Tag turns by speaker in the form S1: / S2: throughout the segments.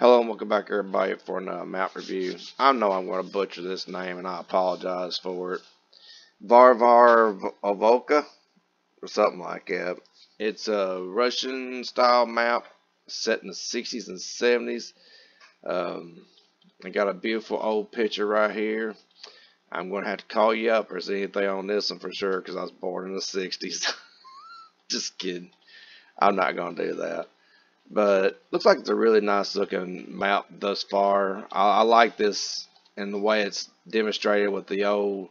S1: Hello and welcome back everybody for another map review. I know I'm going to butcher this name and I apologize for it. Varvarovka or something like that. It's a Russian style map set in the 60s and 70s. I got a beautiful old picture right here. I'm going to have to call you up or see anything on this one for sure because I was born in the 60s. Just kidding. I'm not going to do that. But looks like it's a really nice looking map thus far. I like this and the way it's demonstrated with the old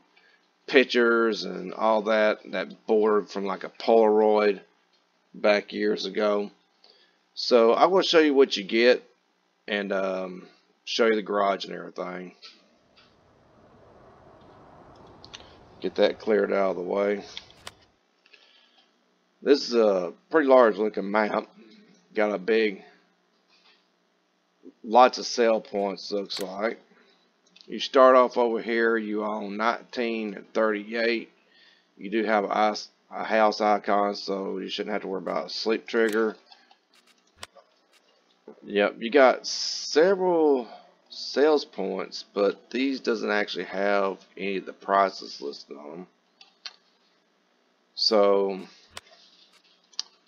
S1: pictures and all that bordered from like a Polaroid back years ago. So I will show you what you get and show you the garage and everything. Get that cleared out of the way. This is a pretty large looking map. Got a big, lots of sell points looks like. You start off over here, you own 19 and 38. You do have a house icon, so you shouldn't have to worry about a sleep trigger. Yep, you got several sales points, but these doesn't actually have any of the prices listed on them. So,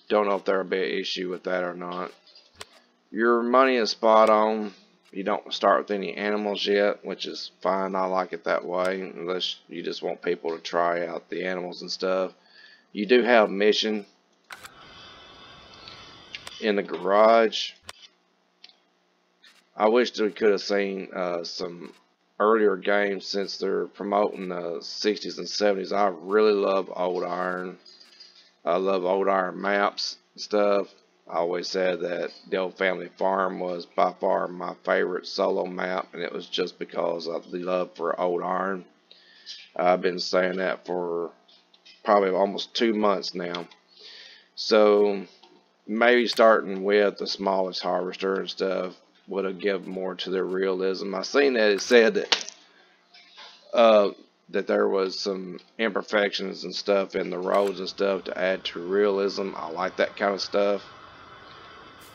S1: don't know if there'll be an issue with that or not. Your money is spot on. You don't start with any animals yet, which is fine. I like it that way, unless you just want people to try out the animals and stuff. You do have mission in the garage. I wish we could have seen some earlier games since they're promoting the 60s and 70s. I really love Old Iron. I love Old Iron maps and stuff. I always said that the Old Family Farm was by far my favorite solo map, and it was just because of the love for Old Iron. I've been saying that for probably almost 2 months now. So maybe starting with the smallest harvester and stuff would have given more to the realism. I seen that it said that there was some imperfections and stuff in the roads and stuff to add to realism. I like that kind of stuff.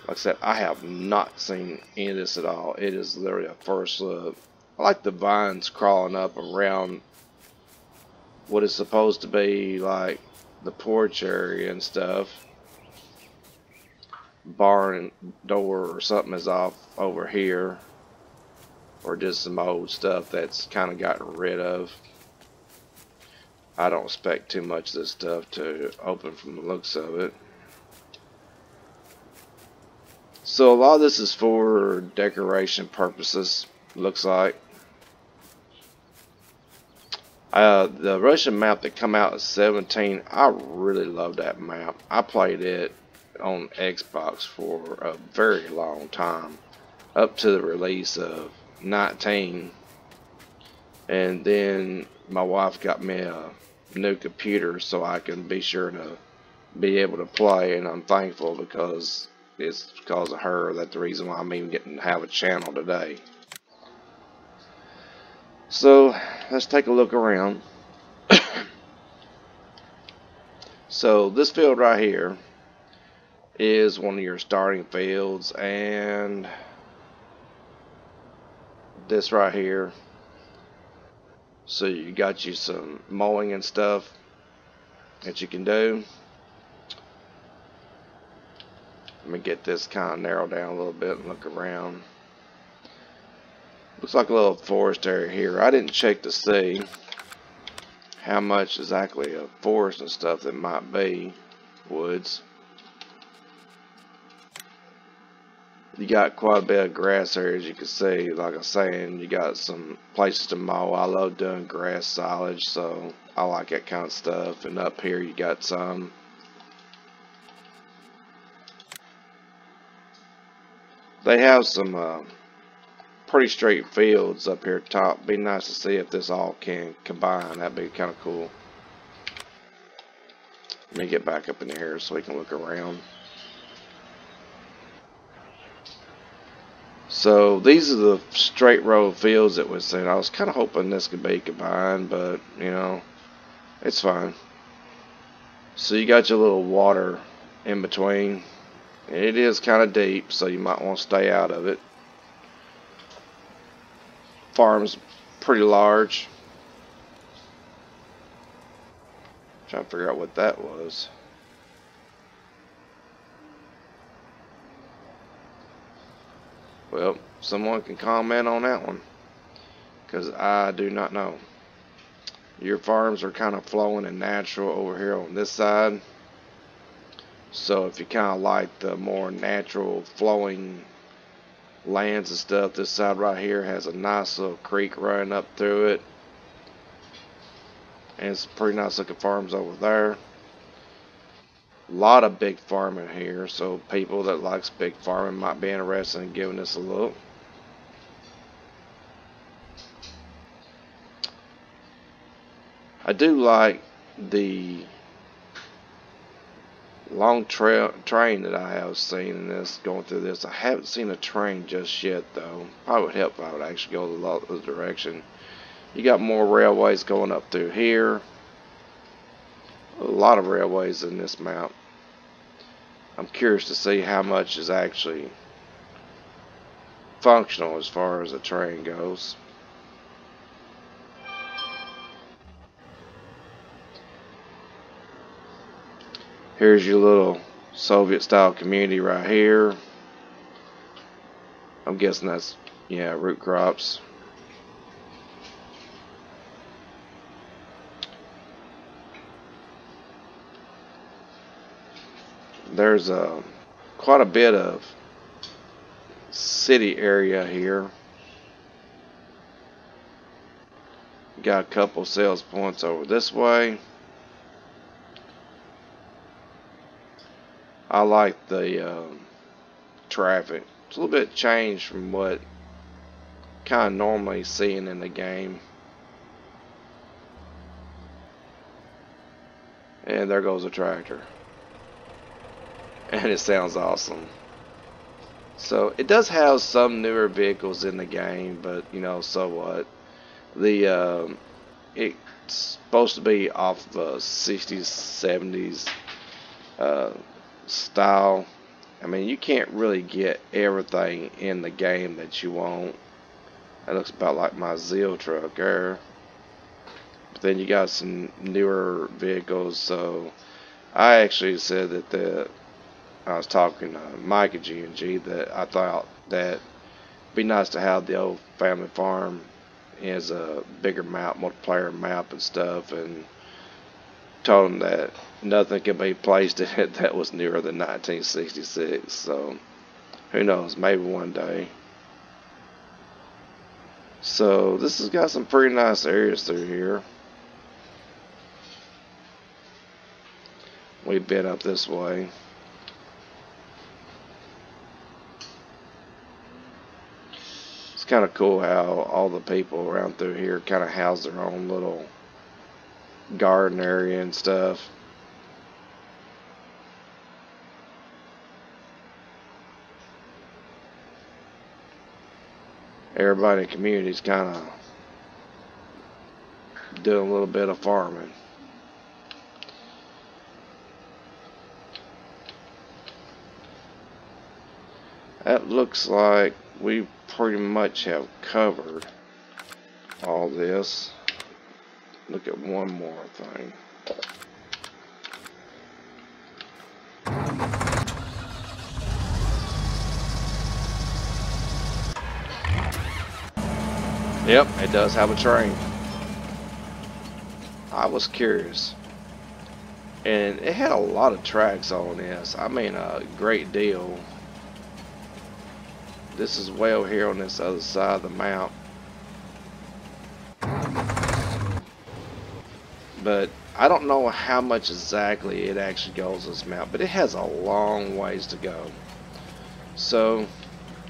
S1: Like I said, I have not seen any of this at all. It is literally a first look. I like the vines crawling up around what is supposed to be like the porch area and stuff. Barn door or something is off over here. Or just some old stuff that's kind of gotten rid of. I don't expect too much of this stuff to open from the looks of it. So a lot of this is for decoration purposes, looks like. The Russian map that come out at 17, I really love that map. I played it on Xbox for a very long time, up to the release of 19. And then my wife got me a new computer so I can be sure to be able to play, and I'm thankful because it's because of her that the reason why I'm even getting to have a channel today. So let's take a look around. So this field right here is one of your starting fields, and this right here, so you got you some mowing and stuff that you can do. Let me get this kind of narrowed down a little bit and look around. Looks like a little forest area here. I didn't check to see how much exactly of forest and stuff that might be. Woods. You got quite a bit of grass areas you can see. Like I was saying, you got some places to mow. I love doing grass silage, so I like that kind of stuff. And up here you got some. They have some pretty straight fields up here top. Be nice to see if this all can combine. That'd be kind of cool. Let me get back up in here so we can look around. So these are the straight row fields that we're seeing. I was kind of hoping this could be combined, but you know, it's fine. So you got your little water in between. And it is kind of deep, so you might want to stay out of it. farm's pretty large. Trying to figure out what that was. Well, someone can comment on that one, because I do not know. Your farms are kind of flowing and natural over here on this side. So if you kind of like the more natural flowing lands and stuff, this side right here has a nice little creek running up through it. And some pretty nice looking farms over there. A lot of big farming here, so people that likes big farming might be interested in giving this a look. I do like the long train that I have seen in this, going through this. I haven't seen a train just yet though. Probably would help if I would actually go the direction. You got more railways going up through here. A lot of railways in this map. I'm curious to see how much is actually functional as far as a train goes. Here's your little Soviet style community right here. I'm guessing that's, yeah, root crops. There's quite a bit of city area here. Got a couple sales points over this way. I like the traffic. It's a little bit changed from what kind of normally seeing in the game. And there goes a tractor. And it sounds awesome. So it does have some newer vehicles in the game, but you know, so what? The it's supposed to be off the 60s, 70s style. I mean, you can't really get everything in the game that you want. That looks about like my Zeal truck there. But then you got some newer vehicles. So I actually said that I was talking to Mike at G&G that I thought that it'd be nice to have the old family farm as a bigger map, multiplayer map and stuff, and told him that nothing can be placed in it that was newer than 1966. So who knows, maybe one day. So this has got some pretty nice areas through here. We've been up this way. It's kind of cool how all the people around through here kind of house their own little garden area and stuff. Everybody in the community is kind of doing a little bit of farming. That looks like we pretty much have covered all this. Look at one more thing. Yep, it does have a train. I was curious. And it had a lot of tracks on this. I mean, a great deal. This is way over here on this other side of the map. But I don't know how much exactly it actually goes this map, but it has a long ways to go. So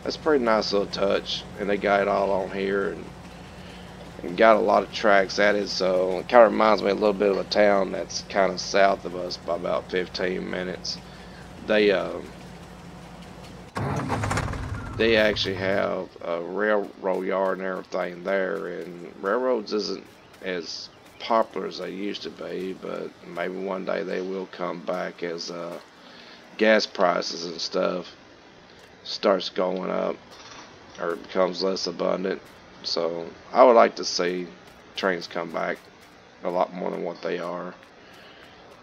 S1: that's a pretty nice little touch, and they got it all on here and got a lot of tracks added. So it kind of reminds me a little bit of a town that's kind of south of us by about 15 minutes. They actually have a railroad yard and everything there, and railroads isn't as popular as they used to be, but maybe one day they will come back as gas prices and stuff starts going up or becomes less abundant. So I would like to see trains come back a lot more than what they are.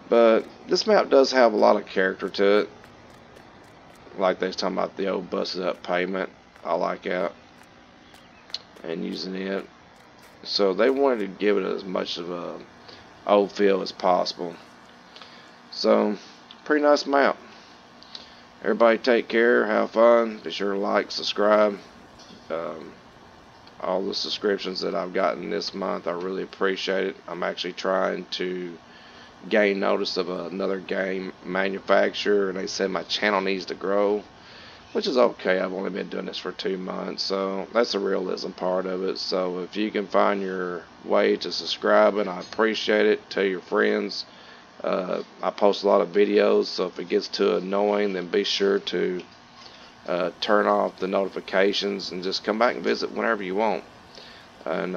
S1: But this map does have a lot of character to it. Like they was talking about the old busted up pavement. I like that. And using it. So they wanted to give it as much of a old feel as possible. So, pretty nice map. Everybody take care, have fun, be sure to like, subscribe. Um, all the subscriptions that I've gotten this month, I really appreciate it. I'm actually trying to gain notice of another game manufacturer, and they said my channel needs to grow, which is okay. I've only been doing this for 2 months, so that's the realism part of it. So if you can find your way to subscribing, I appreciate it. Tell your friends. I post a lot of videos, so if it gets too annoying, then be sure to turn off the notifications and just come back and visit whenever you want. And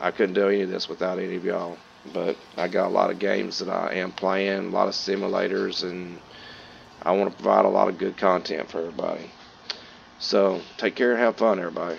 S1: I couldn't do any of this without any of y'all. But I got a lot of games that I am playing, a lot of simulators, and I want to provide a lot of good content for everybody. So take care and have fun, everybody.